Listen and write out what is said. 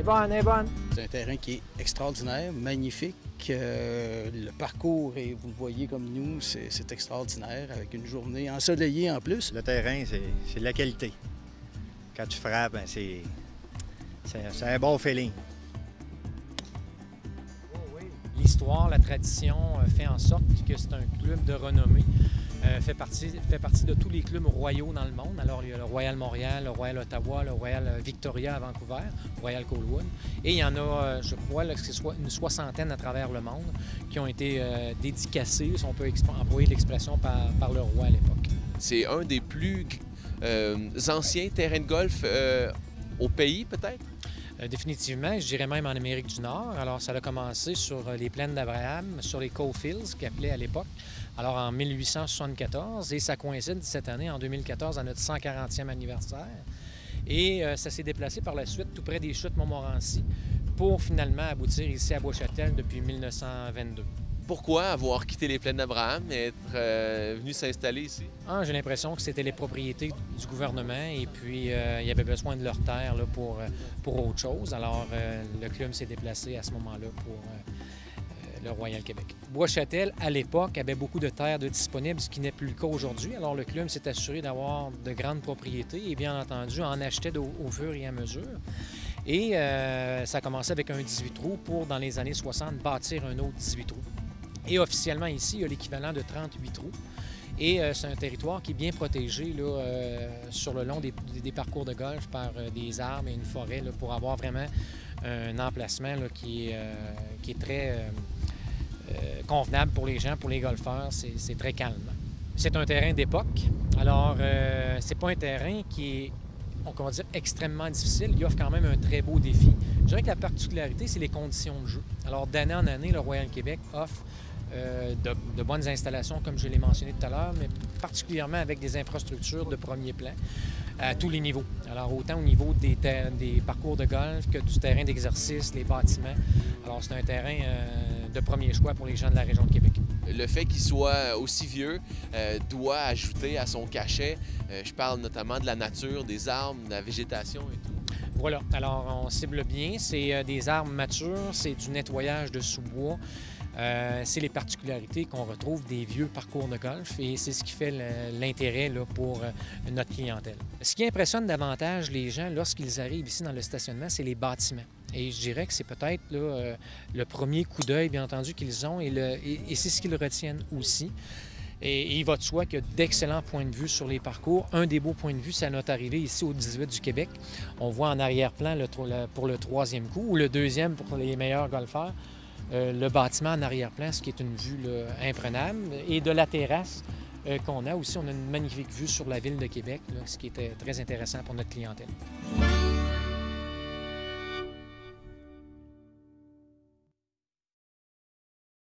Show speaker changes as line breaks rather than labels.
bonne, elle est bonne.
C'est un terrain qui est extraordinaire, magnifique. Le parcours, et vous le voyez comme nous, c'est extraordinaire, avec une journée ensoleillée en plus.
Le terrain, c'est de la qualité. Quand tu frappes, ben, c'est un bon feeling.
L'histoire, la tradition fait en sorte que c'est un club de renommée. Fait partie de tous les clubs royaux dans le monde. Alors, il y a le Royal Montréal, le Royal Ottawa, le Royal Victoria à Vancouver, Royal Colwood. Et il y en a, je crois, là, que ce soit une soixantaine à travers le monde qui ont été dédicacés, si on peut employer l'expression, par le roi à l'époque.
C'est un des plus anciens terrains de golf au pays, peut-être?
Définitivement, je dirais même en Amérique du Nord. Alors, ça a commencé sur les plaines d'Abraham, sur les Caulfields, qu'ils appelaient à l'époque, alors en 1874, et ça coïncide cette année, en 2014, à notre 140e anniversaire. Et ça s'est déplacé par la suite tout près des chutes Montmorency pour finalement aboutir ici à Bois-Châtel depuis 1922.
Pourquoi avoir quitté les plaines d'Abraham et être venu s'installer ici?
J'ai l'impression que c'était les propriétés du gouvernement et puis il y avait besoin de leur terre là, pour autre chose. Alors le club s'est déplacé à ce moment-là pour le Royal Québec. Bois-Châtel, à l'époque, avait beaucoup de terres de disponibles, ce qui n'est plus le cas aujourd'hui. Alors le club s'est assuré d'avoir de grandes propriétés et bien entendu en achetait au fur et à mesure. Et ça a commencé avec un 18 trous pour, dans les années 60, bâtir un autre 18 trous. Et officiellement, ici, il y a l'équivalent de 38 trous. Et c'est un territoire qui est bien protégé là, sur le long des parcours de golf par des arbres et une forêt là, pour avoir vraiment un emplacement là, qui est très convenable pour les gens, pour les golfeurs. C'est très calme. C'est un terrain d'époque. Alors, c'est pas un terrain qui est, on va dire, extrêmement difficile. Il offre quand même un très beau défi. Je dirais que la particularité, c'est les conditions de jeu. Alors, d'année en année, le Royal Québec offre de bonnes installations, comme je l'ai mentionné tout à l'heure, mais particulièrement avec des infrastructures de premier plan à tous les niveaux. Alors, autant au niveau des parcours de golf que du terrain d'exercice, les bâtiments. Alors, c'est un terrain de premier choix pour les gens de la région de Québec.
Le fait qu'il soit aussi vieux doit ajouter à son cachet. Je parle notamment de la nature, des arbres, de la végétation et tout.
Voilà. Alors, on cible bien. C'est des arbres matures, c'est du nettoyage de sous-bois. C'est les particularités qu'on retrouve des vieux parcours de golf et c'est ce qui fait l'intérêt là, pour notre clientèle. Ce qui impressionne davantage les gens lorsqu'ils arrivent ici dans le stationnement, c'est les bâtiments. Et je dirais que c'est peut-être le premier coup d'œil, bien entendu, qu'ils ont et c'est ce qu'ils retiennent aussi. Et il va de soi qu'il y a d'excellents points de vue sur les parcours. Un des beaux points de vue, c'est à notre arrivée ici au 18 du Québec. On voit en arrière-plan pour le troisième coup ou le deuxième pour les meilleurs golfeurs. Le bâtiment en arrière-plan, ce qui est une vue là, imprenable. Et de la terrasse qu'on a aussi, on a une magnifique vue sur la ville de Québec, là, ce qui est très intéressant pour notre clientèle.